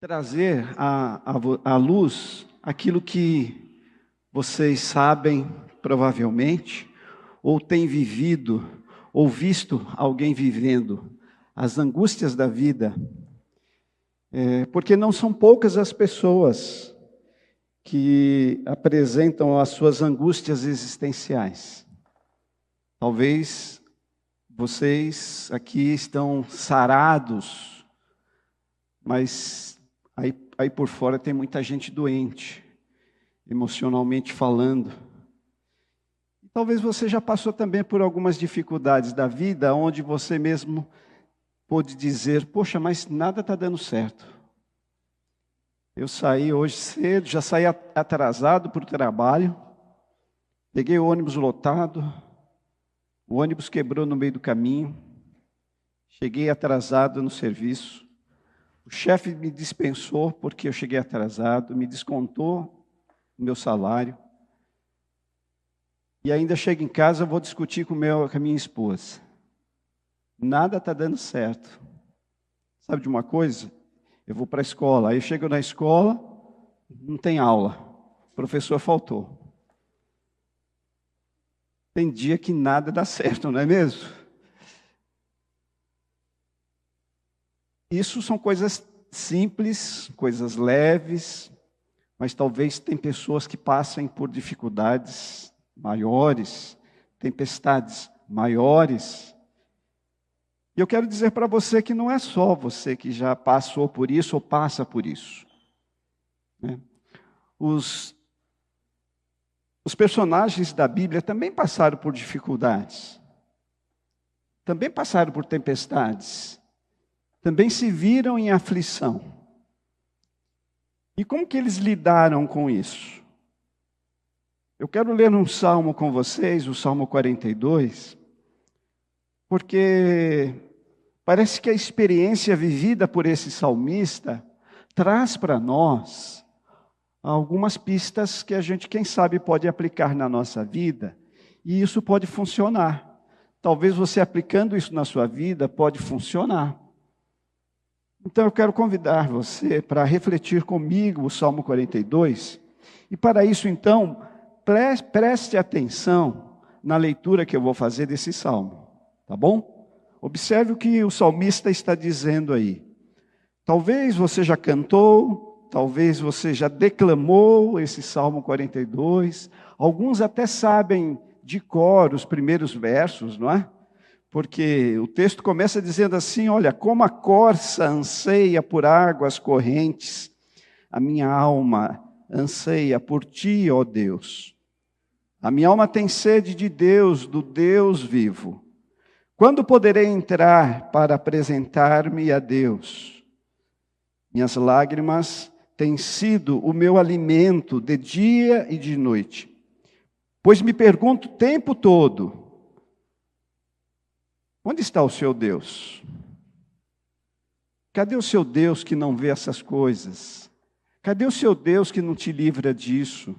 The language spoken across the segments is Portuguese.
trazer à luz aquilo que vocês sabem, provavelmente, ou têm vivido, ou visto alguém vivendo, as angústias da vida, porque não são poucas as pessoas que apresentam as suas angústias existenciais. Talvez vocês aqui estão sarados, mas aí por fora tem muita gente doente, emocionalmente falando. E talvez você já passou também por algumas dificuldades da vida, onde você mesmo pôde dizer, poxa, mas nada está dando certo. Eu saí hoje cedo, já saí atrasado para o trabalho, peguei o ônibus lotado, o ônibus quebrou no meio do caminho, cheguei atrasado no serviço, o chefe me dispensou porque eu cheguei atrasado, me descontou o meu salário, e ainda chego em casa, vou discutir com a minha esposa. Nada está dando certo. Sabe de uma coisa? Eu vou para a escola, aí eu chego na escola, não tem aula, o professor faltou. Tem dia que nada dá certo, não é mesmo? Isso são coisas simples, coisas leves, mas talvez tem pessoas que passem por dificuldades maiores, tempestades maiores. E eu quero dizer para você que não é só você que já passou por isso ou passa por isso. Os personagens da Bíblia também passaram por dificuldades, também passaram por tempestades, também se viram em aflição. E como que eles lidaram com isso? Eu quero ler um salmo com vocês, o Salmo 42, porque parece que a experiência vivida por esse salmista traz para nós algumas pistas que a gente, quem sabe, pode aplicar na nossa vida, e isso pode funcionar. Talvez você aplicando isso na sua vida pode funcionar. Então eu quero convidar você para refletir comigo o Salmo 42, e para isso então, preste atenção na leitura que eu vou fazer desse salmo, tá bom? Observe o que o salmista está dizendo aí. Talvez você já cantou, talvez você já declamou esse Salmo 42, alguns até sabem de cor os primeiros versos, não é? Porque o texto começa dizendo assim, olha, como a corça anseia por águas correntes, a minha alma anseia por ti, ó Deus. A minha alma tem sede de Deus, do Deus vivo. Quando poderei entrar para apresentar-me a Deus? Minhas lágrimas têm sido o meu alimento de dia e de noite. Pois me pergunto o tempo todo, onde está o seu Deus? Cadê o seu Deus que não vê essas coisas? Cadê o seu Deus que não te livra disso?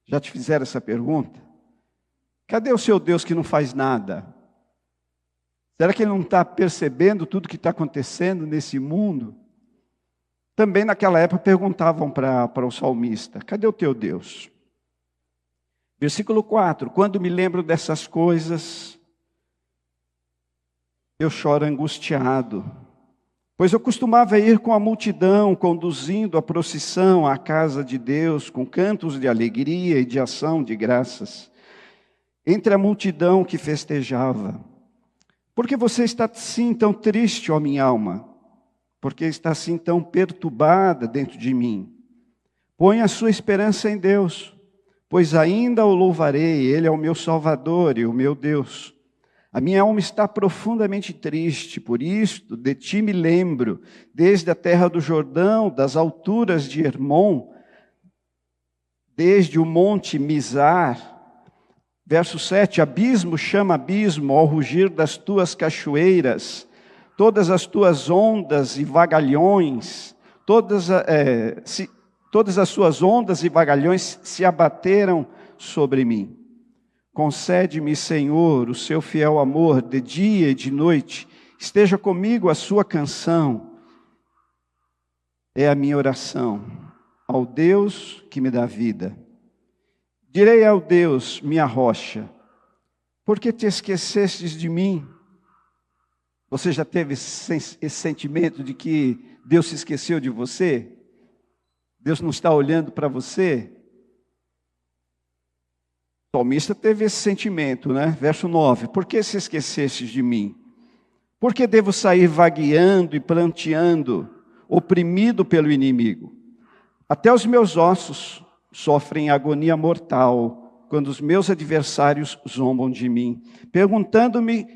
Já te fizeram essa pergunta? Cadê o seu Deus que não faz nada? Será que ele não está percebendo tudo que está acontecendo nesse mundo? Também naquela época perguntavam para o salmista, cadê o teu Deus? Versículo 4, quando me lembro dessas coisas, eu choro angustiado, pois eu costumava ir com a multidão, conduzindo a procissão à casa de Deus, com cantos de alegria e de ação de graças, entre a multidão que festejava. Por que você está assim tão triste, ó minha alma? Por que está assim tão perturbada dentro de mim? Põe a sua esperança em Deus, pois ainda o louvarei, Ele é o meu Salvador e o meu Deus. A minha alma está profundamente triste, por isto de ti me lembro, desde a terra do Jordão, das alturas de Hermon, desde o monte Mizar. Verso 7, abismo chama abismo ao rugir das tuas cachoeiras, todas as tuas ondas e vagalhões, todas as suas ondas e vagalhões se abateram sobre mim. Concede-me, Senhor, o seu fiel amor de dia e de noite, esteja comigo a sua canção. é a minha oração ao Deus que me dá vida. Direi ao Deus, minha rocha, por que te esquecestes de mim? Você já teve esse sentimento de que Deus se esqueceu de você? Deus não está olhando para você? O salmista teve esse sentimento, né? Verso 9, por que se esquecestes de mim? Por que devo sair vagueando e pranteando, oprimido pelo inimigo? Até os meus ossos sofrem agonia mortal, quando os meus adversários zombam de mim, perguntando-me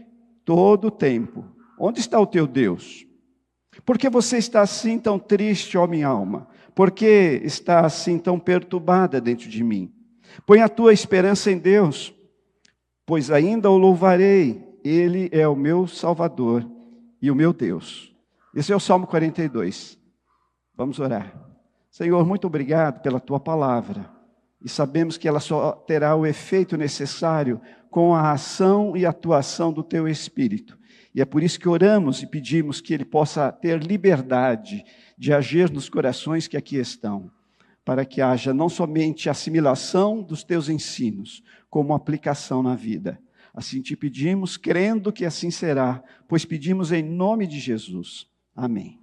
todo o tempo, onde está o teu Deus? Por que você está assim tão triste, ó minha alma? Por que está assim tão perturbada dentro de mim? Põe a tua esperança em Deus, pois ainda o louvarei, Ele é o meu Salvador e o meu Deus. Esse é o Salmo 42. Vamos orar. Senhor, muito obrigado pela tua palavra. E sabemos que ela só terá o efeito necessário com a ação e atuação do teu Espírito. E é por isso que oramos e pedimos que ele possa ter liberdade de agir nos corações que aqui estão, para que haja não somente assimilação dos teus ensinos, como aplicação na vida. Assim te pedimos, crendo que assim será, pois pedimos em nome de Jesus. Amém.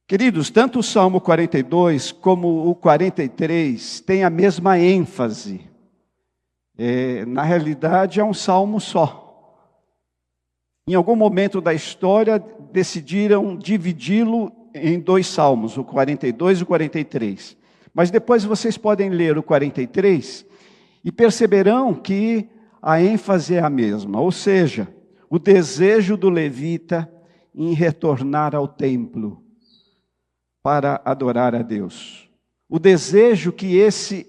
Queridos, tanto o Salmo 42 como o 43 têm a mesma ênfase. Na realidade, é um salmo só. Em algum momento da história, decidiram dividi-lo em dois salmos, o 42 e o 43. Mas depois vocês podem ler o 43 e perceberão que a ênfase é a mesma. Ou seja, o desejo do levita em retornar ao templo para adorar a Deus. O desejo que esse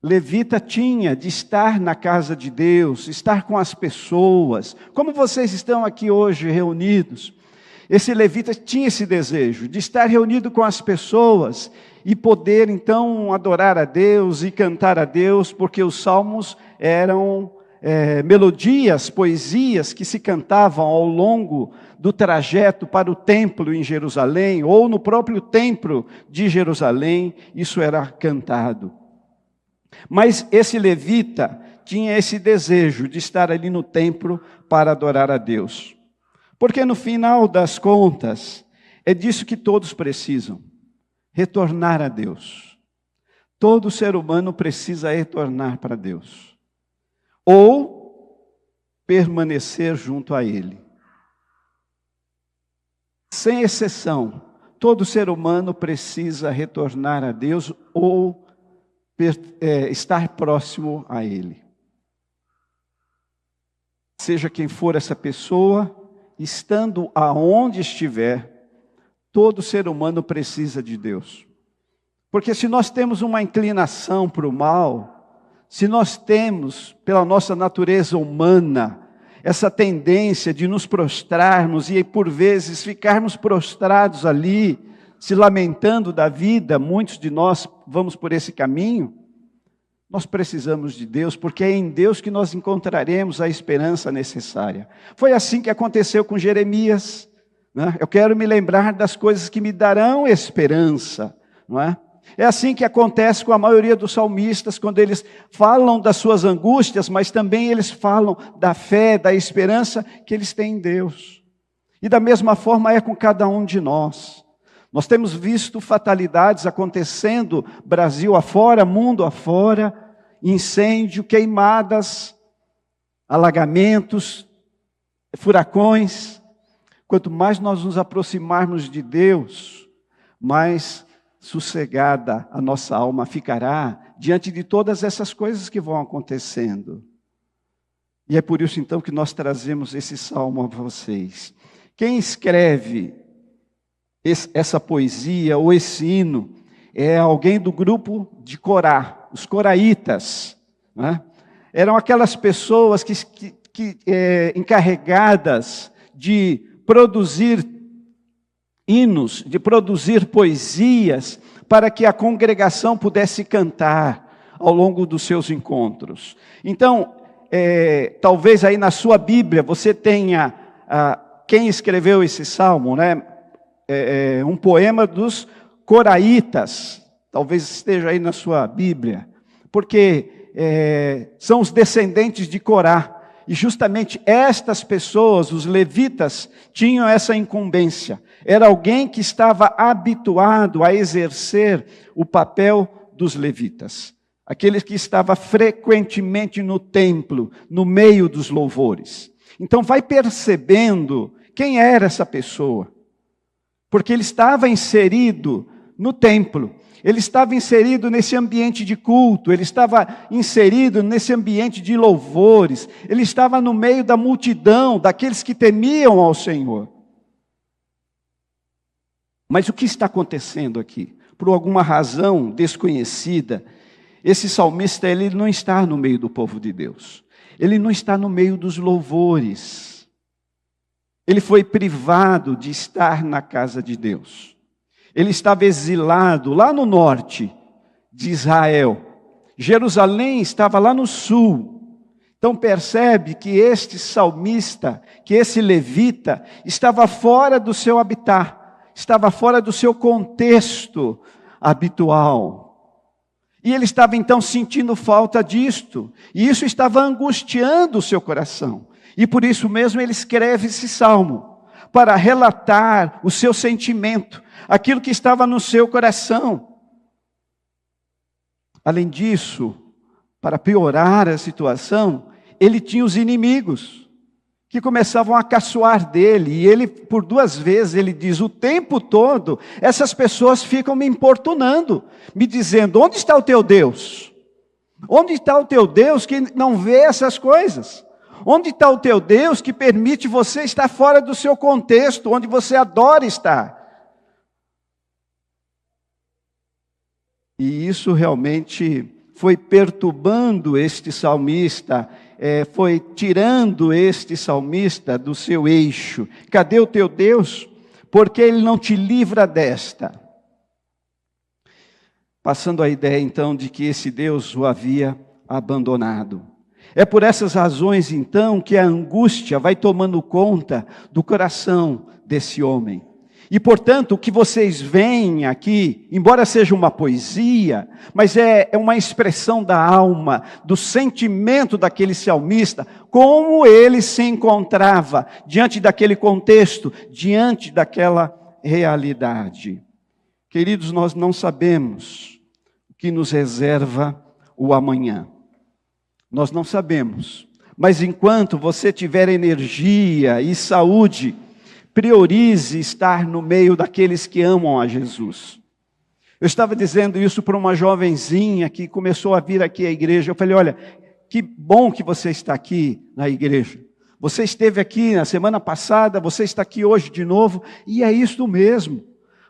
levita tinha de estar na casa de Deus, estar com as pessoas, como vocês estão aqui hoje reunidos. Esse levita tinha esse desejo de estar reunido com as pessoas e poder então adorar a Deus e cantar a Deus, porque os salmos eram melodias, poesias que se cantavam ao longo do trajeto para o templo em Jerusalém, ou no próprio templo de Jerusalém, isso era cantado. Mas esse levita tinha esse desejo de estar ali no templo para adorar a Deus. Porque no final das contas, é disso que todos precisam, retornar a Deus. Todo ser humano precisa retornar para Deus, ou permanecer junto a Ele. Sem exceção, todo ser humano precisa retornar a Deus ou estar próximo a Ele. Seja quem for essa pessoa, estando aonde estiver, todo ser humano precisa de Deus. Porque se nós temos uma inclinação para o mal, se nós temos, pela nossa natureza humana, essa tendência de nos prostrarmos e por vezes ficarmos prostrados ali, se lamentando da vida, muitos de nós vamos por esse caminho, nós precisamos de Deus, porque é em Deus que nós encontraremos a esperança necessária. Foi assim que aconteceu com Jeremias, né? Eu quero me lembrar das coisas que me darão esperança, não é? É assim que acontece com a maioria dos salmistas, quando eles falam das suas angústias, mas também eles falam da fé, da esperança que eles têm em Deus. E da mesma forma é com cada um de nós. Nós temos visto fatalidades acontecendo, Brasil afora, mundo afora, incêndio, queimadas, alagamentos, furacões. Quanto mais nós nos aproximarmos de Deus, mais sossegada a nossa alma ficará diante de todas essas coisas que vão acontecendo. E é por isso então que nós trazemos esse salmo a vocês. Quem escreve essa poesia ou esse hino é alguém do grupo de Corá, os coraitas, né? Eram aquelas pessoas encarregadas de produzir hinos, de produzir poesias, para que a congregação pudesse cantar ao longo dos seus encontros. Então, talvez aí na sua Bíblia você tenha quem escreveu esse salmo, né? um poema dos coraitas, talvez esteja aí na sua Bíblia, porque são os descendentes de Corá, e justamente estas pessoas, os levitas, tinham essa incumbência. Era alguém que estava habituado a exercer o papel dos levitas, aquele que estava frequentemente no templo, no meio dos louvores. Então vai percebendo quem era essa pessoa, porque ele estava inserido no templo, ele estava inserido nesse ambiente de culto, ele estava inserido nesse ambiente de louvores, ele estava no meio da multidão, daqueles que temiam ao Senhor. Mas o que está acontecendo aqui? Por alguma razão desconhecida, esse salmista ele não está no meio do povo de Deus, ele não está no meio dos louvores. Ele foi privado de estar na casa de Deus. Ele estava exilado lá no norte de Israel. Jerusalém estava lá no sul. Então percebe que este salmista, que esse levita, estava fora do seu habitat, estava fora do seu contexto habitual. E ele estava então sentindo falta disto, e isso estava angustiando o seu coração. E por isso mesmo ele escreve esse salmo, para relatar o seu sentimento, aquilo que estava no seu coração. Além disso, para piorar a situação, ele tinha os inimigos, que começavam a caçoar dele, e ele, por 2 vezes, ele diz, o tempo todo, essas pessoas ficam me importunando, me dizendo, onde está o teu Deus? Onde está o teu Deus que não vê essas coisas? Onde está o teu Deus que permite você estar fora do seu contexto, onde você adora estar? E isso realmente foi perturbando este salmista, foi tirando este salmista do seu eixo. Cadê o teu Deus? Porque Ele não te livra desta. Passando a ideia então de que esse Deus o havia abandonado. É por essas razões, então, que a angústia vai tomando conta do coração desse homem. E, portanto, o que vocês veem aqui, embora seja uma poesia, mas é uma expressão da alma, do sentimento daquele salmista, como ele se encontrava diante daquele contexto, diante daquela realidade. Queridos, nós não sabemos o que nos reserva o amanhã. Nós não sabemos, mas enquanto você tiver energia e saúde, priorize estar no meio daqueles que amam a Jesus. Eu estava dizendo isso para uma jovenzinha que começou a vir aqui à igreja. Eu falei, olha, que bom que você está aqui na igreja. Você esteve aqui na semana passada, você está aqui hoje de novo, e é isso mesmo.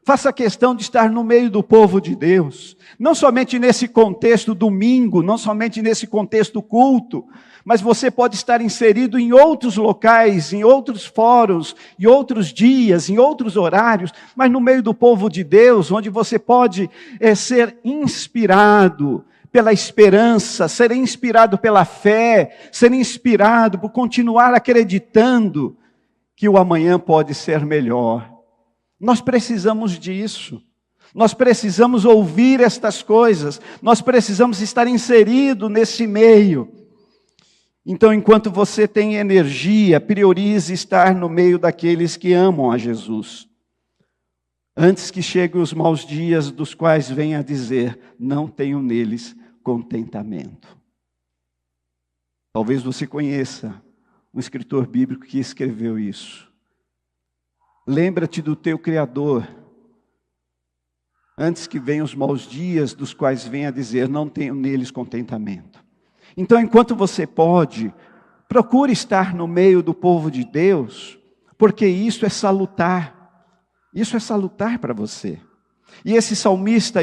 Faça questão de estar no meio do povo de Deus, não somente nesse contexto domingo, não somente nesse contexto culto, mas você pode estar inserido em outros locais, em outros fóruns, em outros dias, em outros horários, mas no meio do povo de Deus, onde você pode ser inspirado pela esperança, ser inspirado pela fé, ser inspirado por continuar acreditando que o amanhã pode ser melhor. Nós precisamos disso, nós precisamos ouvir estas coisas, nós precisamos estar inserido nesse meio. Então, enquanto você tem energia, priorize estar no meio daqueles que amam a Jesus. Antes que cheguem os maus dias, dos quais venha dizer, não tenho neles contentamento. Talvez você conheça um escritor bíblico que escreveu isso. Lembra-te do teu Criador, antes que venham os maus dias, dos quais venha dizer, não tenho neles contentamento. Então, enquanto você pode, procure estar no meio do povo de Deus, porque isso é salutar para você. E esse salmista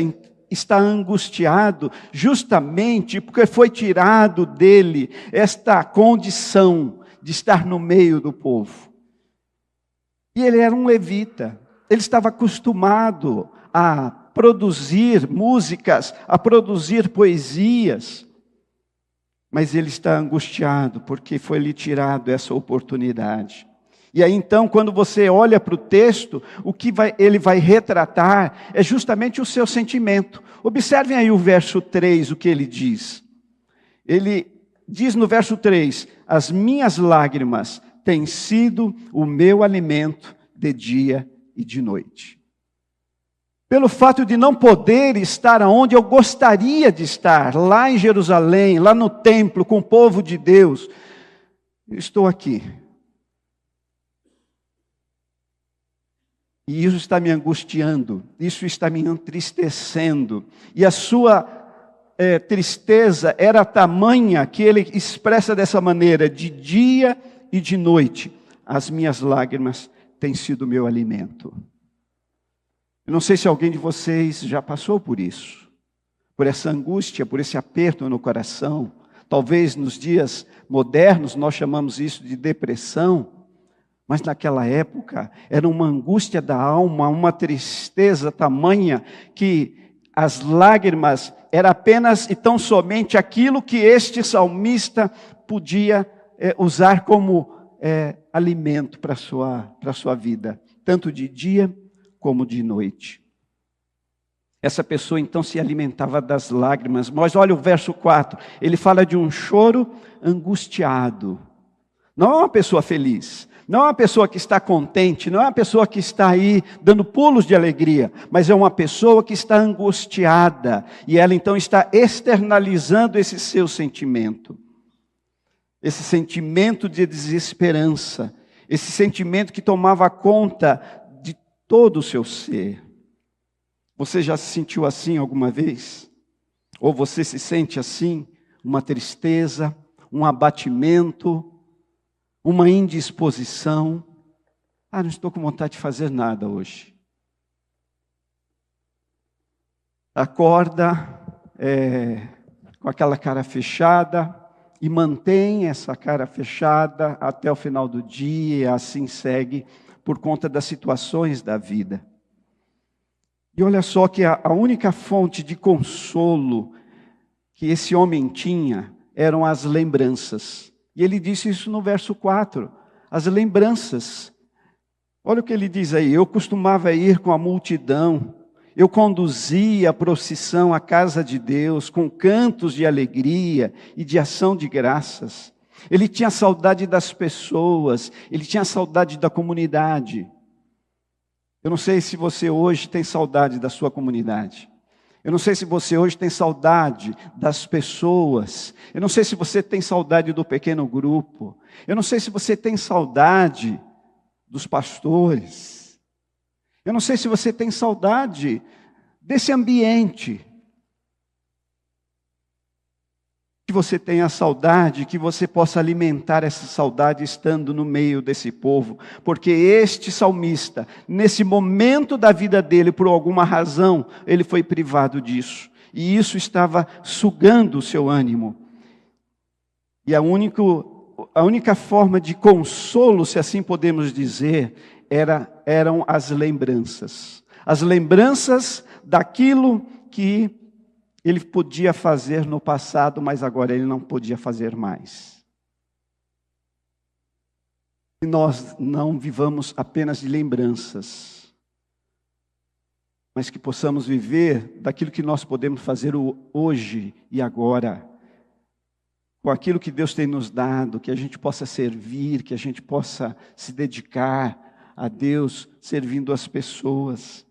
está angustiado, justamente porque foi tirado dele esta condição de estar no meio do povo. E ele era um levita, ele estava acostumado a produzir músicas, a produzir poesias, mas ele está angustiado porque foi-lhe tirado essa oportunidade. E aí então, quando você olha para o texto, ele vai retratar é justamente o seu sentimento. Observem aí o verso 3, o que ele diz. Ele diz no verso 3, as minhas lágrimas têm sido o meu alimento de dia e de noite. Pelo fato de não poder estar onde eu gostaria de estar, lá em Jerusalém, lá no templo, com o povo de Deus, eu estou aqui. E isso está me angustiando, isso está me entristecendo. E a sua tristeza era tamanha que ele expressa dessa maneira, de dia e de noite, as minhas lágrimas têm sido meu alimento. Eu não sei se alguém de vocês já passou por isso, por essa angústia, por esse aperto no coração. Talvez nos dias modernos nós chamamos isso de depressão, mas naquela época era uma angústia da alma, uma tristeza tamanha que as lágrimas era apenas e tão somente aquilo que este salmista podia usar como alimento para a sua vida, tanto de dia como de noite. Essa pessoa então se alimentava das lágrimas, mas olha o verso 4, ele fala de um choro angustiado. Não é uma pessoa feliz, não é uma pessoa que está contente, não é uma pessoa que está aí dando pulos de alegria, mas é uma pessoa que está angustiada, e ela então está externalizando esse seu sentimento. Esse sentimento de desesperança, esse sentimento que tomava conta de todo o seu ser. Você já se sentiu assim alguma vez? Ou você se sente assim? Uma tristeza, um abatimento, uma indisposição. Não estou com vontade de fazer nada hoje. Acorda com aquela cara fechada e mantém essa cara fechada até o final do dia, e assim segue por conta das situações da vida. E olha só que a única fonte de consolo que esse homem tinha eram as lembranças. E ele disse isso no verso 4, as lembranças. Olha o que ele diz aí, eu costumava ir com a multidão, eu conduzia a procissão à casa de Deus, com cantos de alegria e de ação de graças. Ele tinha saudade das pessoas, ele tinha saudade da comunidade. Eu não sei se você hoje tem saudade da sua comunidade. Eu não sei se você hoje tem saudade das pessoas. Eu não sei se você tem saudade do pequeno grupo. Eu não sei se você tem saudade dos pastores. Eu não sei se você tem saudade desse ambiente. Que você tenha saudade, que você possa alimentar essa saudade estando no meio desse povo. Porque este salmista, nesse momento da vida dele, por alguma razão, ele foi privado disso. E isso estava sugando o seu ânimo. E a única forma de consolo, se assim podemos dizer, eram as lembranças. As lembranças daquilo que ele podia fazer no passado, mas agora ele não podia fazer mais. Que nós não vivamos apenas de lembranças, mas que possamos viver daquilo que nós podemos fazer hoje e agora, com aquilo que Deus tem nos dado, que a gente possa servir, que a gente possa se dedicar a Deus, servindo as pessoas.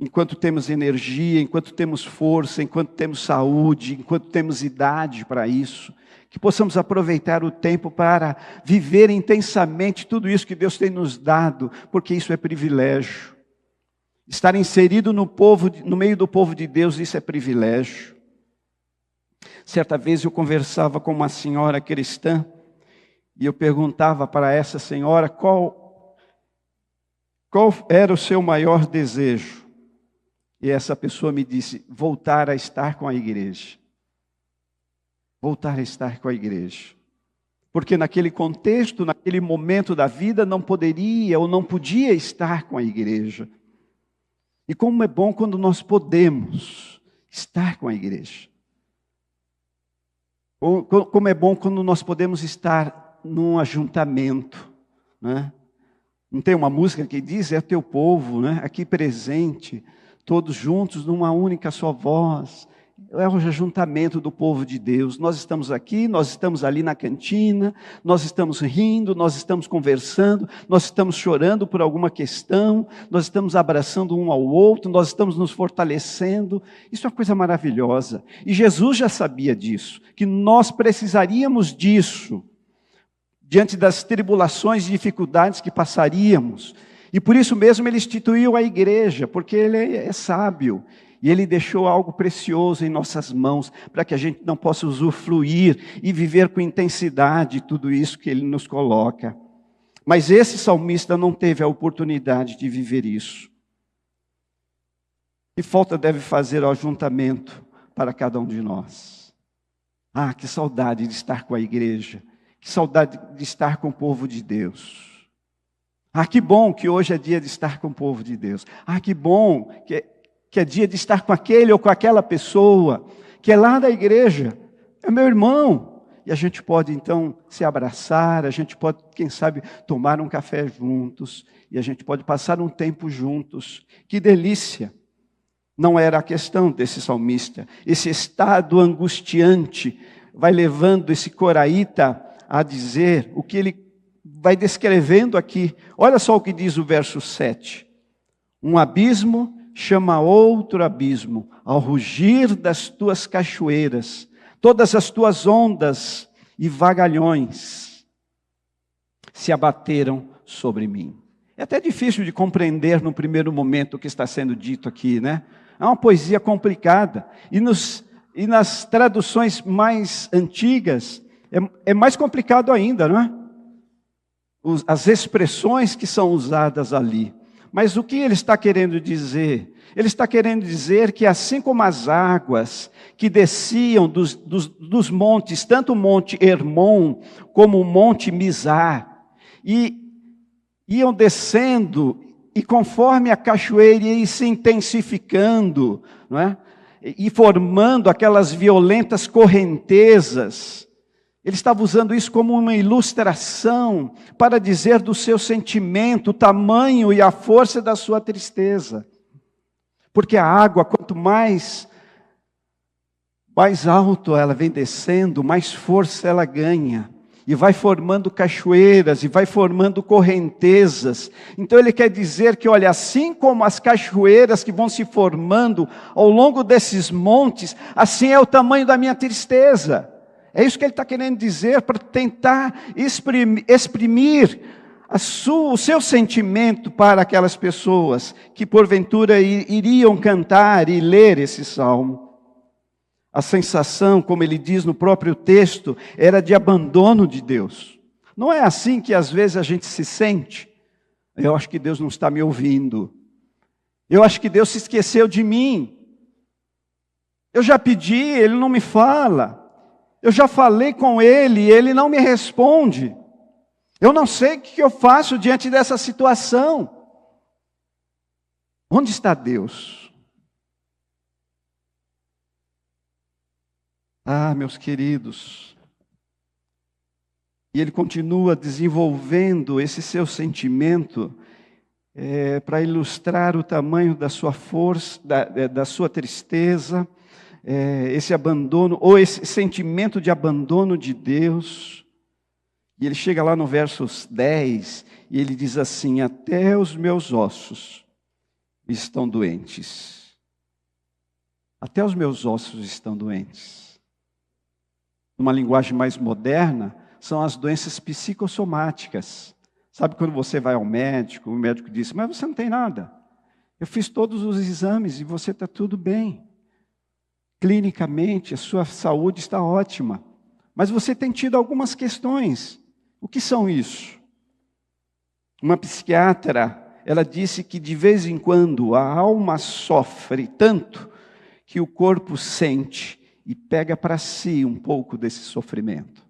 Enquanto temos energia, enquanto temos força, enquanto temos saúde, enquanto temos idade para isso, que possamos aproveitar o tempo para viver intensamente tudo isso que Deus tem nos dado, porque isso é privilégio. Estar inserido no meio do povo de Deus, isso é privilégio. Certa vez eu conversava com uma senhora cristã, e eu perguntava para essa senhora qual era o seu maior desejo. E essa pessoa me disse, voltar a estar com a igreja. Voltar a estar com a igreja. Porque naquele contexto, naquele momento da vida, não poderia ou não podia estar com a igreja. E como é bom quando nós podemos estar com a igreja. Como é bom quando nós podemos estar num ajuntamento, né? Não tem uma música que diz, é teu povo, né? Aqui presente, todos juntos numa única só voz. É o ajuntamento do povo de Deus. Nós estamos aqui, nós estamos ali na cantina, nós estamos rindo, nós estamos conversando, nós estamos chorando por alguma questão, nós estamos abraçando um ao outro, nós estamos nos fortalecendo. Isso é uma coisa maravilhosa. E Jesus já sabia disso, que nós precisaríamos disso, diante das tribulações e dificuldades que passaríamos. E por isso mesmo ele instituiu a igreja, porque ele é sábio. E ele deixou algo precioso em nossas mãos, para que a gente não possa usufruir e viver com intensidade tudo isso que ele nos coloca. Mas esse salmista não teve a oportunidade de viver isso. Que falta deve fazer o ajuntamento para cada um de nós? Ah, que saudade de estar com a igreja. Que saudade de estar com o povo de Deus. Ah, que bom que hoje é dia de estar com o povo de Deus. Ah, que bom que é dia de estar com aquele ou com aquela pessoa, que é lá da igreja, é meu irmão. E a gente pode então se abraçar, a gente pode, quem sabe, tomar um café juntos, e a gente pode passar um tempo juntos. Que delícia! Não era a questão desse salmista. Esse estado angustiante vai levando esse coraíta a dizer o que ele vai descrevendo aqui. Olha só o que diz o verso 7. Um abismo chama outro abismo, ao rugir das tuas cachoeiras, todas as tuas ondas e vagalhões se abateram sobre mim. É até difícil de compreender no primeiro momento o que está sendo dito aqui, né? É uma poesia complicada, e nas traduções mais antigas é mais complicado ainda, não é? As expressões que são usadas ali. Mas o que ele está querendo dizer? Ele está querendo dizer que assim como as águas que desciam dos montes, tanto o monte Hermon como o monte Mizar, e iam descendo, e conforme a cachoeira ia se intensificando, não é? E formando aquelas violentas correntezas. Ele estava usando isso como uma ilustração para dizer do seu sentimento, o tamanho e a força da sua tristeza. Porque a água, quanto mais alto ela vem descendo, mais força ela ganha. E vai formando cachoeiras, e vai formando correntezas. Então ele quer dizer que, olha, assim como as cachoeiras que vão se formando ao longo desses montes, assim é o tamanho da minha tristeza. É isso que ele está querendo dizer, para tentar exprimir o seu sentimento para aquelas pessoas que porventura iriam cantar e ler esse salmo. A sensação, como ele diz no próprio texto, era de abandono de Deus. Não é assim que às vezes a gente se sente? Eu acho que Deus não está me ouvindo. Eu acho que Deus se esqueceu de mim. Eu já pedi, Ele não me fala. Eu já falei com Ele, Ele não me responde. Eu não sei o que eu faço diante dessa situação. Onde está Deus? Ah, meus queridos. E ele continua desenvolvendo esse seu sentimento para ilustrar o tamanho da sua força, da sua tristeza, esse abandono, ou esse sentimento de abandono de Deus. E ele chega lá no verso 10, e ele diz assim: até os meus ossos estão doentes. Até os meus ossos estão doentes. Numa linguagem mais moderna, são as doenças psicossomáticas. Sabe quando você vai ao médico, o médico diz: mas você não tem nada. Eu fiz todos os exames e você está tudo bem. Clinicamente, a sua saúde está ótima. Mas você tem tido algumas questões. O que são isso? Uma psiquiatra, ela disse que de vez em quando a alma sofre tanto que o corpo sente e pega para si um pouco desse sofrimento.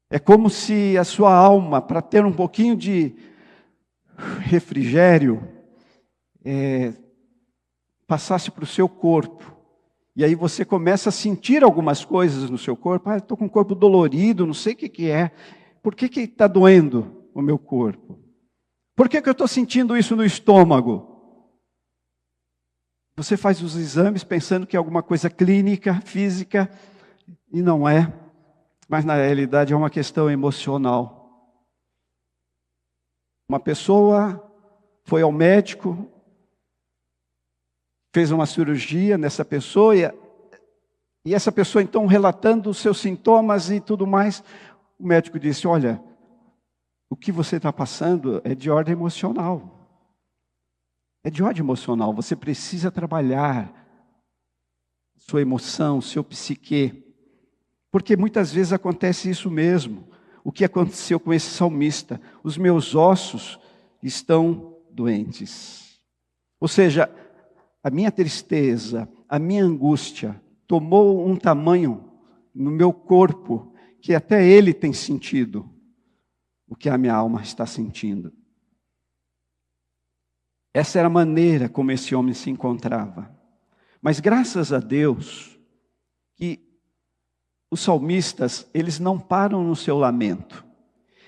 É como se a sua alma, para ter um pouquinho de refrigério, passasse para o seu corpo. E aí você começa a sentir algumas coisas no seu corpo. Ah, estou com o corpo dolorido, não sei o que é. Por que está doendo o meu corpo? Por que eu estou sentindo isso no estômago? Você faz os exames pensando que é alguma coisa clínica, física, e não é. Mas na realidade é uma questão emocional. Uma pessoa foi ao médico, fez uma cirurgia nessa pessoa, e essa pessoa então relatando os seus sintomas e tudo mais, o médico disse, olha, o que você está passando é de ordem emocional. É de ordem emocional, você precisa trabalhar sua emoção, seu psique. Porque muitas vezes acontece isso mesmo. O que aconteceu com esse salmista? Os meus ossos estão doentes. Ou seja, a minha tristeza, a minha angústia tomou um tamanho no meu corpo que até ele tem sentido o que a minha alma está sentindo. Essa era a maneira como esse homem se encontrava. Mas graças a Deus que os salmistas, eles não param no seu lamento.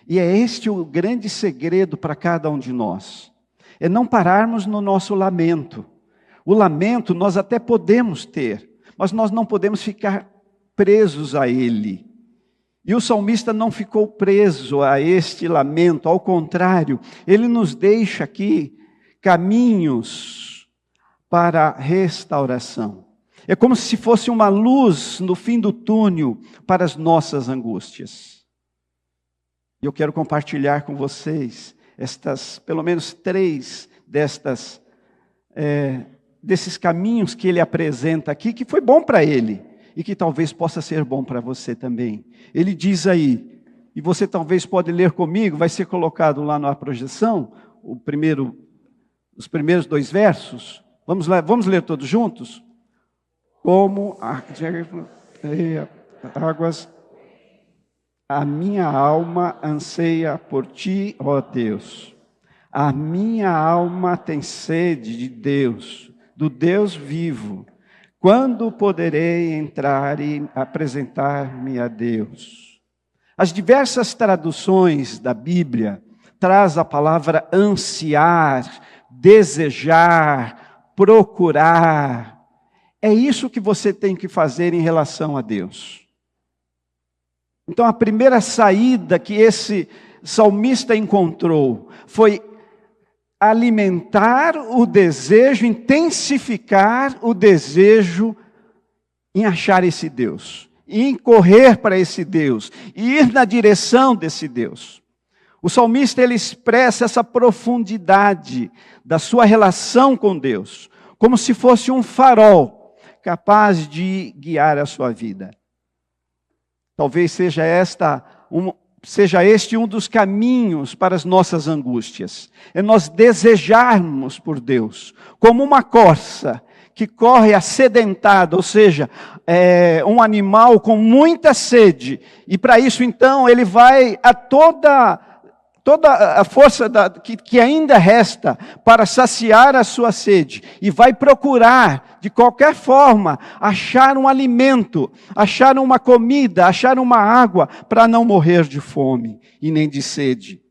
E é este o grande segredo para cada um de nós. É não pararmos no nosso lamento. O lamento nós até podemos ter, mas nós não podemos ficar presos a ele. E o salmista não ficou preso a este lamento, ao contrário, ele nos deixa aqui caminhos para a restauração. É como se fosse uma luz no fim do túnel para as nossas angústias. E eu quero compartilhar com vocês pelo menos 3 desses caminhos que ele apresenta aqui, que foi bom para ele e que talvez possa ser bom para você também. Ele diz aí, e você talvez pode ler comigo, vai ser colocado lá na projeção, os primeiros 2 versos. Vamos lá, vamos ler todos juntos? Como águas, a minha alma anseia por ti, ó Deus. A minha alma tem sede de Deus, do Deus vivo. Quando poderei entrar e apresentar-me a Deus? As diversas traduções da Bíblia traz a palavra ansiar, desejar, procurar. É isso que você tem que fazer em relação a Deus. Então a primeira saída que esse salmista encontrou foi alimentar o desejo, intensificar o desejo em achar esse Deus, em correr para esse Deus, e ir na direção desse Deus. O salmista ele expressa essa profundidade da sua relação com Deus, como se fosse um farol capaz de guiar a sua vida. Talvez seja este um dos caminhos para as nossas angústias. É nós desejarmos por Deus, como uma corça que corre acidentada, ou seja, um animal com muita sede. E para isso então ele vai a toda a força que ainda resta para saciar a sua sede. E vai procurar, de qualquer forma, achar um alimento, achar uma comida, achar uma água, para não morrer de fome e nem de sede.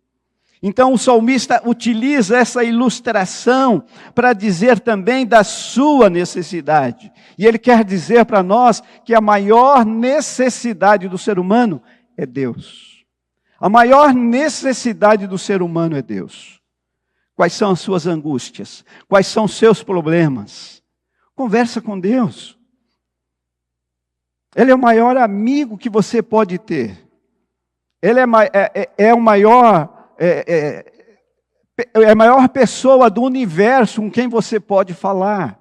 Então o salmista utiliza essa ilustração para dizer também da sua necessidade. E ele quer dizer para nós que a maior necessidade do ser humano é Deus. A maior necessidade do ser humano é Deus. Quais são as suas angústias? Quais são os seus problemas? Conversa com Deus. Ele é o maior amigo que você pode ter. Ele é a maior pessoa do universo com quem você pode falar.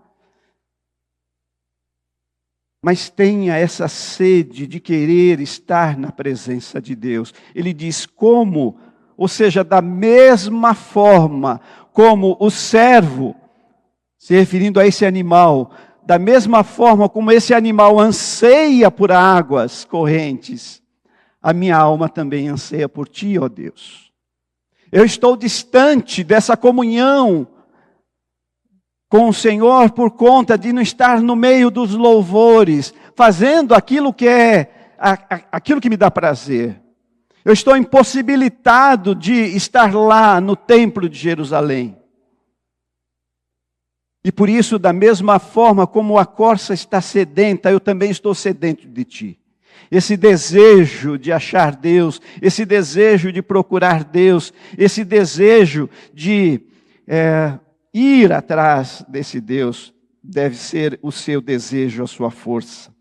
Mas tenha essa sede de querer estar na presença de Deus. Ele diz como, ou seja, da mesma forma como o servo, se referindo a esse animal, da mesma forma como esse animal anseia por águas correntes, a minha alma também anseia por ti, ó Deus. Eu estou distante dessa comunhão com o Senhor por conta de não estar no meio dos louvores, fazendo aquilo que aquilo que me dá prazer. Eu estou impossibilitado de estar lá no templo de Jerusalém. E por isso, da mesma forma como a corça está sedenta, eu também estou sedento de ti. Esse desejo de achar Deus, esse desejo de procurar Deus, esse desejo de ir atrás desse Deus, deve ser o seu desejo, a sua força.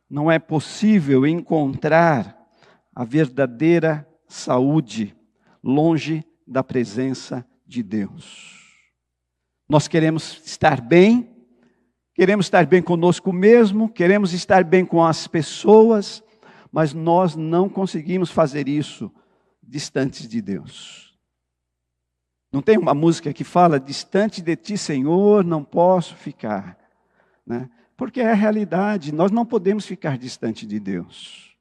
Não é possível encontrar a verdadeira saúde longe da presença de Deus. Nós queremos estar bem conosco mesmo, queremos estar bem com as pessoas, mas nós não conseguimos fazer isso distantes de Deus. Não tem uma música que fala, distante de ti, Senhor, não posso ficar, né? Porque é a realidade, nós não podemos ficar distante de Deus.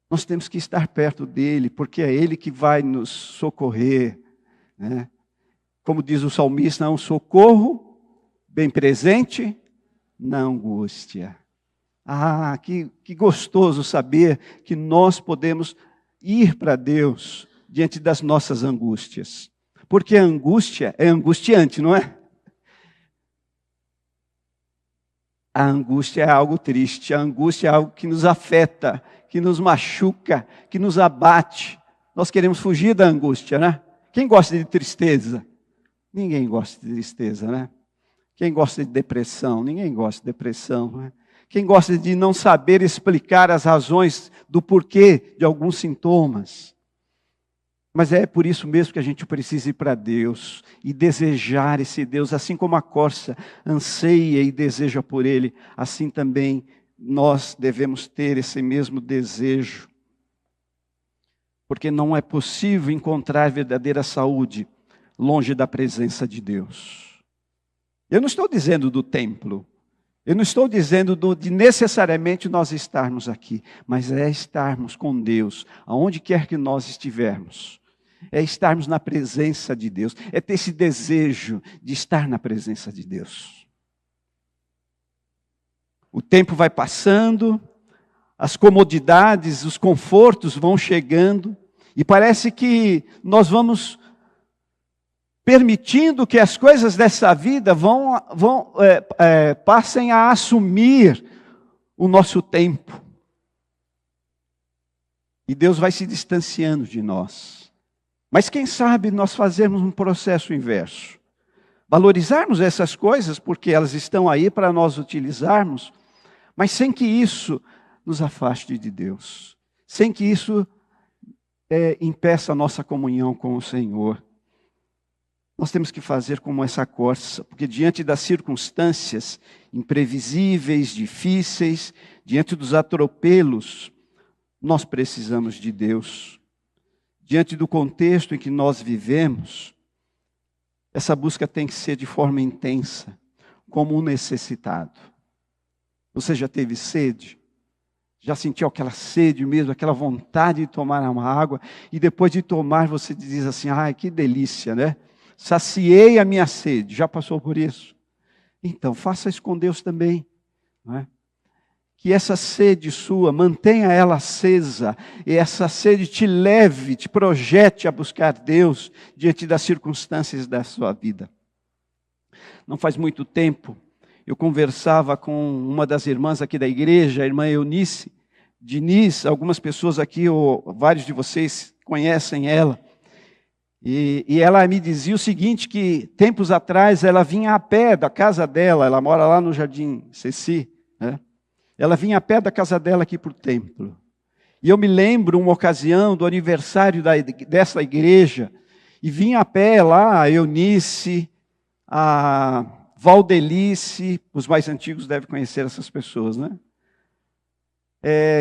Nós temos que estar perto dEle, porque é Ele que vai nos socorrer, né? Como diz o salmista, é um socorro bem presente na angústia. Ah, que gostoso saber que nós podemos ir para Deus diante das nossas angústias. Porque a angústia é angustiante, não é? A angústia é algo triste, a angústia é algo que nos afeta, que nos machuca, que nos abate. Nós queremos fugir da angústia, né? Quem gosta de tristeza? Ninguém gosta de tristeza, né? Quem gosta de depressão? Ninguém gosta de depressão, né? Quem gosta de não saber explicar as razões do porquê de alguns sintomas? Mas é por isso mesmo que a gente precisa ir para Deus e desejar esse Deus, assim como a corça anseia e deseja por Ele, assim também nós devemos ter esse mesmo desejo. Porque não é possível encontrar verdadeira saúde longe da presença de Deus. Eu não estou dizendo do templo, eu não estou dizendo de necessariamente nós estarmos aqui, mas é estarmos com Deus, aonde quer que nós estivermos. É estarmos na presença de Deus, é ter esse desejo de estar na presença de Deus. O tempo vai passando, as comodidades, os confortos vão chegando, e parece que nós vamos permitindo que as coisas dessa vida passem a assumir o nosso tempo. E Deus vai se distanciando de nós. Mas quem sabe nós fazermos um processo inverso. Valorizarmos essas coisas porque elas estão aí para nós utilizarmos, mas sem que isso nos afaste de Deus. Sem que isso impeça a nossa comunhão com o Senhor. Nós temos que fazer como essa corça, porque diante das circunstâncias imprevisíveis, difíceis, diante dos atropelos, nós precisamos de Deus. Diante do contexto em que nós vivemos, essa busca tem que ser de forma intensa, como um necessitado. Você já teve sede? Já sentiu aquela sede mesmo, aquela vontade de tomar uma água, e depois de tomar você diz assim, ai, que delícia, né? Saciei a minha sede, já passou por isso? Então, faça isso com Deus também, não é? Que essa sede sua, mantenha ela acesa, e essa sede te leve, te projete a buscar Deus diante das circunstâncias da sua vida. Não faz muito tempo, eu conversava com uma das irmãs aqui da igreja, a irmã Eunice Diniz, algumas pessoas aqui, ou vários de vocês conhecem ela, e ela me dizia o seguinte, que tempos atrás ela vinha a pé da casa dela, ela mora lá no Jardim Ceci, né? Ela vinha a pé da casa dela aqui para o templo. E eu me lembro uma ocasião do aniversário dessa igreja, e vinha a pé lá a Eunice, a Valdelice, os mais antigos devem conhecer essas pessoas, né?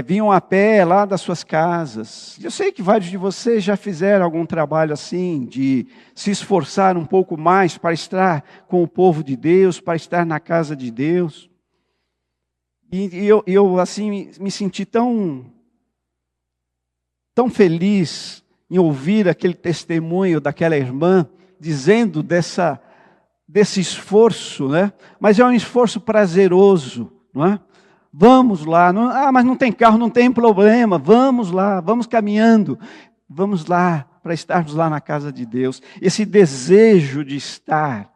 Vinham a pé lá das suas casas. Eu sei que vários de vocês já fizeram algum trabalho assim, de se esforçar um pouco mais para estar com o povo de Deus, para estar na casa de Deus. E eu assim, me senti tão feliz em ouvir aquele testemunho daquela irmã, dizendo desse esforço, né? Mas é um esforço prazeroso, não é? Vamos lá. Mas não tem carro, não tem problema. Vamos lá, vamos caminhando. Vamos lá para estarmos lá na casa de Deus. Esse desejo de estar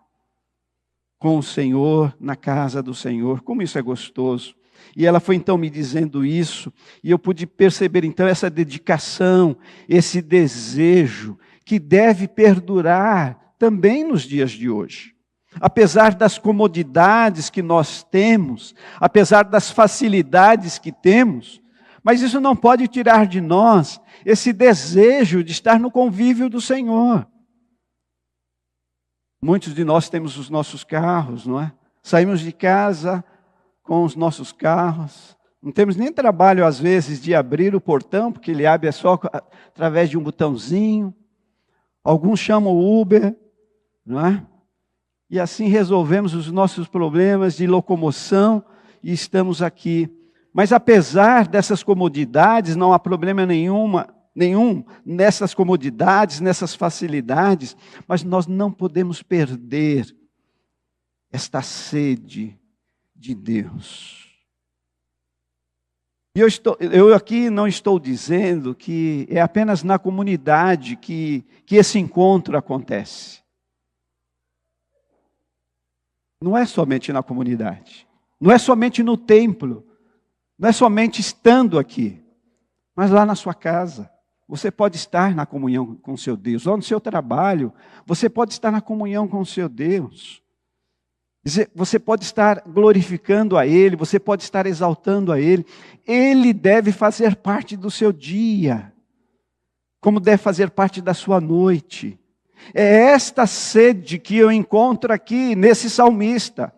com o Senhor, na casa do Senhor, como isso é gostoso. E ela foi então me dizendo isso, e eu pude perceber então essa dedicação, esse desejo que deve perdurar também nos dias de hoje. Apesar das comodidades que nós temos, apesar das facilidades que temos, mas isso não pode tirar de nós esse desejo de estar no convívio do Senhor. Muitos de nós temos os nossos carros, não é? Saímos de casa com os nossos carros. Não temos nem trabalho, às vezes, de abrir o portão, porque ele abre só através de um botãozinho. Alguns chamam o Uber, não é? E assim resolvemos os nossos problemas de locomoção e estamos aqui. Mas apesar dessas comodidades, não há problema nenhum nessas comodidades, nessas facilidades, mas nós não podemos perder esta sede de Deus. E eu aqui não estou dizendo que é apenas na comunidade que esse encontro acontece. Não é somente na comunidade, não é somente no templo, não é somente estando aqui, mas lá na sua casa. Você pode estar na comunhão com o seu Deus, lá no seu trabalho, você pode estar na comunhão com o seu Deus. Você pode estar glorificando a Ele, você pode estar exaltando a Ele. Ele deve fazer parte do seu dia, como deve fazer parte da sua noite. É esta sede que eu encontro aqui nesse salmista.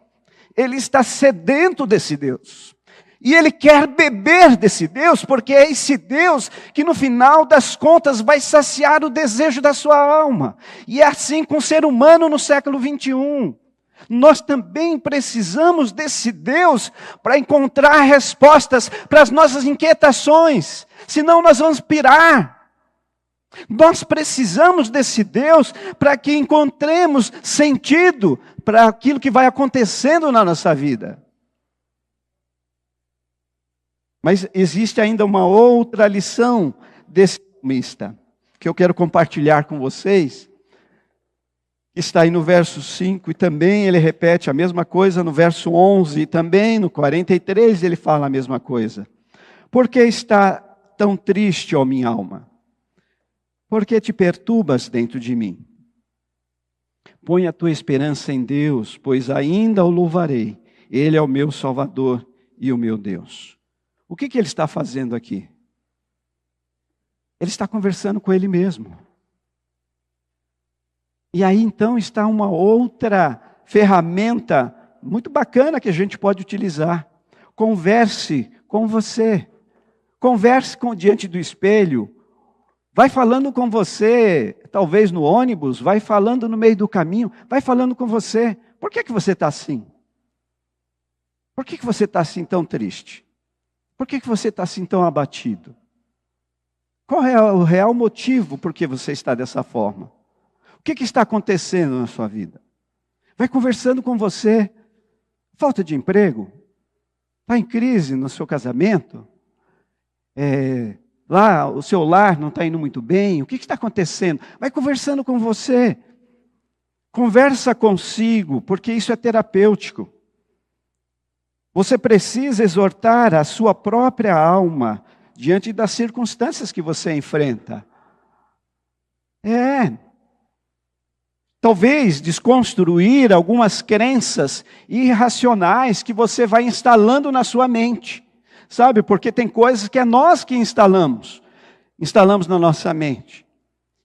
Ele está sedento desse Deus. E ele quer beber desse Deus, porque é esse Deus que no final das contas vai saciar o desejo da sua alma. E é assim com o ser humano no século 21. Nós também precisamos desse Deus para encontrar respostas para as nossas inquietações, senão nós vamos pirar. Nós precisamos desse Deus para que encontremos sentido para aquilo que vai acontecendo na nossa vida. Mas existe ainda uma outra lição desse salmista, que eu quero compartilhar com vocês, que está aí no verso 5, e também ele repete a mesma coisa no verso 11, e também no 43 ele fala a mesma coisa. Por que está tão triste, ó minha alma? Por que te perturbas dentro de mim? Põe a tua esperança em Deus, pois ainda o louvarei. Ele é o meu Salvador e o meu Deus. O que ele está fazendo aqui? Ele está conversando com ele mesmo. E aí então está uma outra ferramenta muito bacana que a gente pode utilizar. Converse com você. Converse diante do espelho. Vai falando com você, talvez no ônibus, vai falando no meio do caminho, vai falando com você. Por que você está assim? Por que você está assim tão triste? Por que você está assim tão abatido? Qual é o real motivo por que você está dessa forma? O que está acontecendo na sua vida? Vai conversando com você. Falta de emprego? Está em crise no seu casamento? Lá o seu lar não está indo muito bem? O que está acontecendo? Vai conversando com você. Conversa consigo, porque isso é terapêutico. Você precisa exortar a sua própria alma diante das circunstâncias que você enfrenta. Talvez desconstruir algumas crenças irracionais que você vai instalando na sua mente. Sabe, porque tem coisas que é nós que instalamos na nossa mente.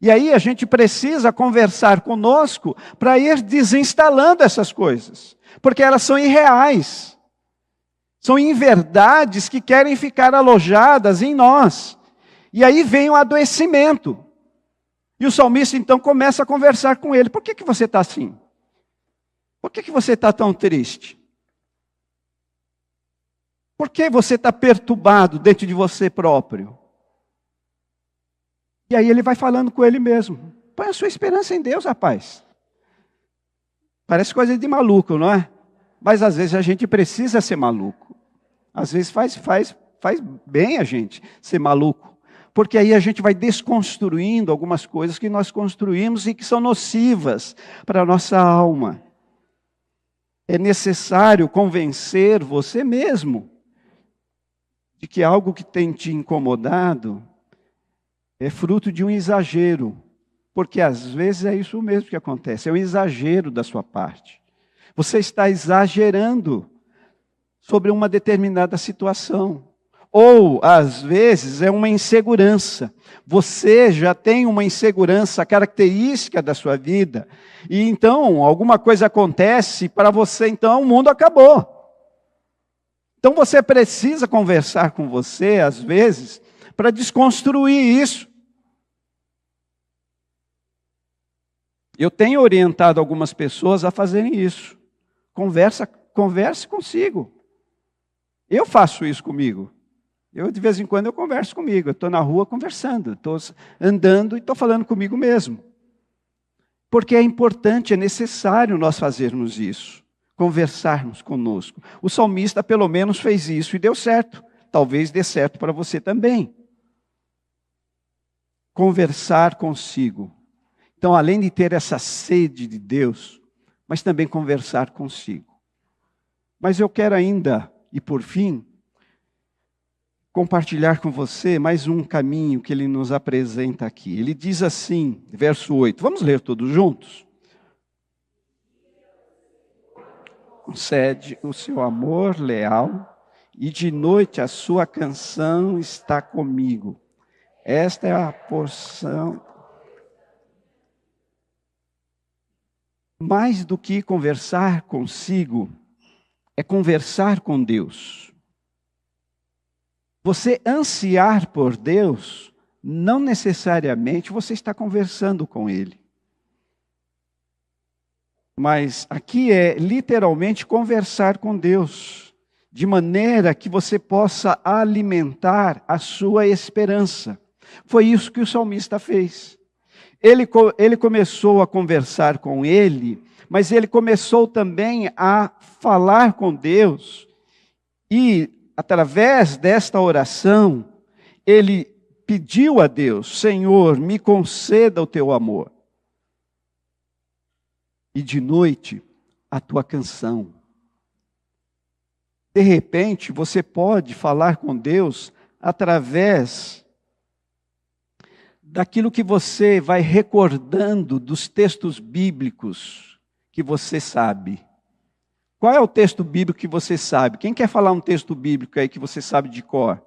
E aí a gente precisa conversar conosco para ir desinstalando essas coisas, porque elas são irreais. São inverdades que querem ficar alojadas em nós. E aí vem o adoecimento. E o salmista então começa a conversar com ele. Por que você está assim? Por que você está tão triste? Por que você está perturbado dentro de você próprio? E aí ele vai falando com ele mesmo. Põe a sua esperança em Deus, rapaz. Parece coisa de maluco, não é? Mas às vezes a gente precisa ser maluco. Às vezes faz bem a gente ser maluco. Porque aí a gente vai desconstruindo algumas coisas que nós construímos e que são nocivas para a nossa alma. É necessário convencer você mesmo de que algo que tem te incomodado é fruto de um exagero. Porque às vezes é isso mesmo que acontece, é um exagero da sua parte. Você está exagerando sobre uma determinada situação. Ou, às vezes, é uma insegurança. Você já tem uma insegurança característica da sua vida. E então, alguma coisa acontece, para você, então, o mundo acabou. Então, você precisa conversar com você, às vezes, para desconstruir isso. Eu tenho orientado algumas pessoas a fazerem isso. Converse consigo. Eu faço isso comigo. De vez em quando, eu converso comigo. Eu estou na rua conversando, estou andando e estou falando comigo mesmo. Porque é importante, é necessário nós fazermos isso. Conversarmos conosco. O salmista, pelo menos, fez isso e deu certo. Talvez dê certo para você também. Conversar consigo. Então, além de ter essa sede de Deus, mas também conversar consigo. Mas eu quero ainda, e por fim, compartilhar com você mais um caminho que ele nos apresenta aqui. Ele diz assim, verso 8, vamos ler todos juntos? Concede o seu amor leal, e de noite a sua canção está comigo. Esta é a porção. Mais do que conversar consigo, é conversar com Deus. Você ansiar por Deus, não necessariamente você está conversando com Ele. Mas aqui é literalmente conversar com Deus, de maneira que você possa alimentar a sua esperança. Foi isso que o salmista fez. Ele começou a conversar com Ele, mas ele começou também a falar com Deus. E, através desta oração, ele pediu a Deus: Senhor, me conceda o teu amor. E de noite, a tua canção. De repente, você pode falar com Deus através daquilo que você vai recordando dos textos bíblicos que você sabe. Qual é o texto bíblico que você sabe? Quem quer falar um texto bíblico aí que você sabe de cor?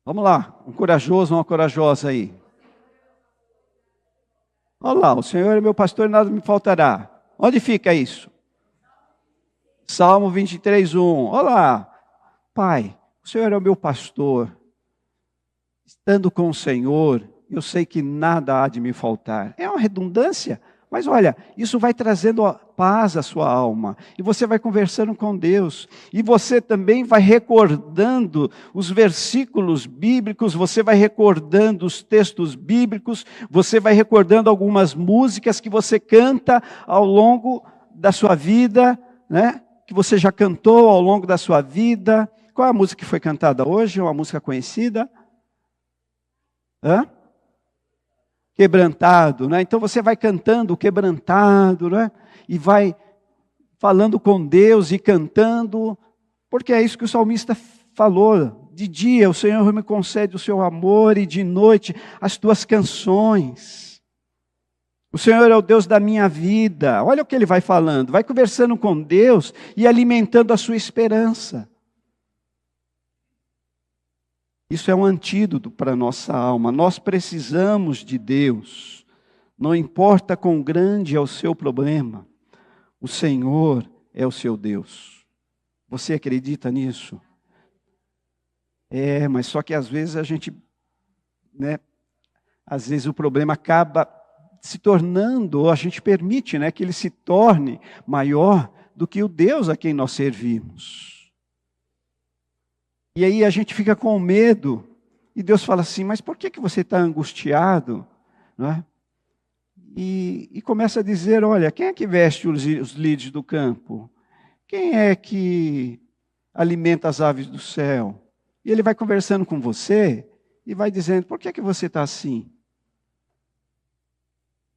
Vamos lá, um corajoso, uma corajosa aí. Olha lá, o Senhor é meu pastor e nada me faltará. Onde fica isso? Salmo 23:1. Olha lá, Pai, o Senhor é o meu pastor. Estando com o Senhor, eu sei que nada há de me faltar. É uma redundância, mas olha, isso vai trazendo paz à sua alma. E você vai conversando com Deus. E você também vai recordando os versículos bíblicos, você vai recordando os textos bíblicos, você vai recordando algumas músicas que você canta ao longo da sua vida, né? Que você já cantou ao longo da sua vida. Qual é a música que foi cantada hoje? É uma música conhecida? Quebrantado, né? Então você vai cantando o quebrantado, né? E vai falando com Deus e cantando, porque é isso que o salmista falou. De dia o Senhor me concede o seu amor e de noite as tuas canções. O Senhor é o Deus da minha vida. Olha o que ele vai falando, vai conversando com Deus e alimentando a sua esperança. Isso é um antídoto para a nossa alma. Nós precisamos de Deus. Não importa quão grande é o seu problema, o Senhor é o seu Deus. Você acredita nisso? Mas só que às vezes a gente, né? Às vezes o problema acaba se tornando, ou a gente permite, né, que ele se torne maior do que o Deus a quem nós servimos. E aí a gente fica com medo, e Deus fala assim, mas por que você está angustiado? Não é? E começa a dizer, olha, quem é que veste os lírios do campo? Quem é que alimenta as aves do céu. E Ele vai conversando com você e vai dizendo, por que é que você está assim?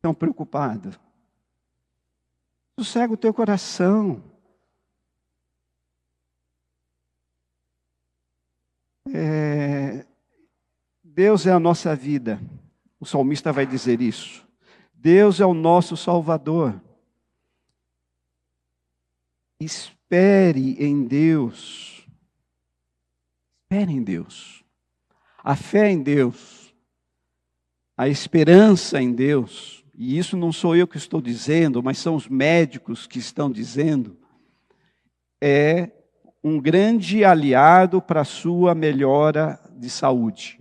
Tão preocupado? Sossega o teu coração. Deus é a nossa vida. O salmista vai dizer isso. Deus é o nosso Salvador. Espere em Deus. Espere em Deus. A fé em Deus, a esperança em Deus, e isso não sou eu que estou dizendo, mas são os médicos que estão dizendo, é um grande aliado para a sua melhora de saúde.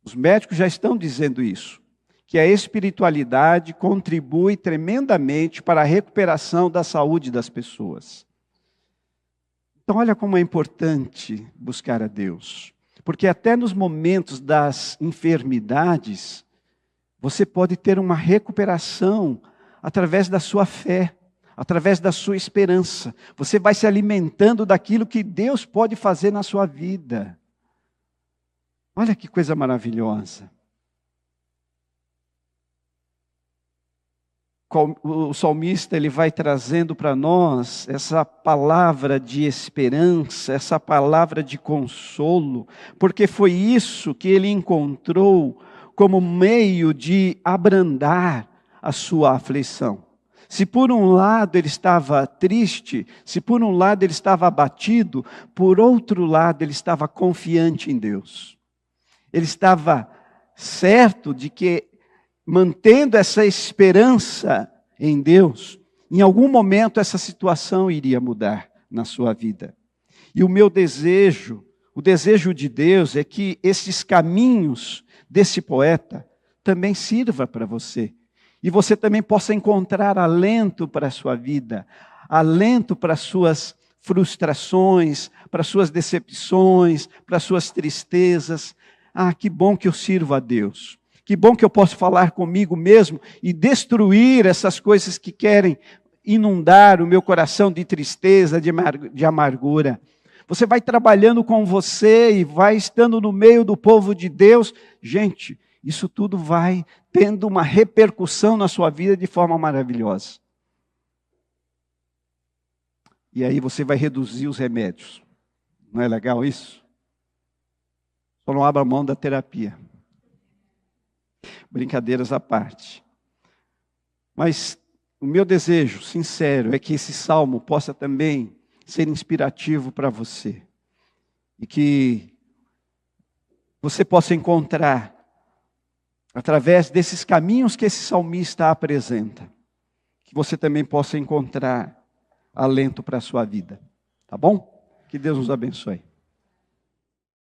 Os médicos já estão dizendo isso, que a espiritualidade contribui tremendamente para a recuperação da saúde das pessoas. Então, olha como é importante buscar a Deus. Porque até nos momentos das enfermidades, você pode ter uma recuperação através da sua fé, através da sua esperança. Você vai se alimentando daquilo que Deus pode fazer na sua vida. Olha que coisa maravilhosa. O salmista ele vai trazendo para nós essa palavra de esperança, essa palavra de consolo, porque foi isso que ele encontrou como meio de abrandar a sua aflição. Se por um lado ele estava triste, se por um lado ele estava abatido, por outro lado ele estava confiante em Deus. Ele estava certo de que, mantendo essa esperança em Deus, em algum momento essa situação iria mudar na sua vida. E o meu desejo, o desejo de Deus é que esses caminhos desse poeta também sirva para você. E você também possa encontrar alento para a sua vida, alento para as suas frustrações, para as suas decepções, para as suas tristezas. Ah, que bom que eu sirvo a Deus. Que bom que eu posso falar comigo mesmo e destruir essas coisas que querem inundar o meu coração de tristeza, de amargura. Você vai trabalhando com você e vai estando no meio do povo de Deus. Gente, isso tudo vai tendo uma repercussão na sua vida de forma maravilhosa. E aí você vai reduzir os remédios. Não é legal isso? Só não abra mão da terapia. Brincadeiras à parte. Mas o meu desejo sincero é que esse salmo possa também ser inspirativo para você. E que você possa encontrar, através desses caminhos que esse salmista apresenta, que você também possa encontrar alento para a sua vida. Tá bom? Que Deus nos abençoe.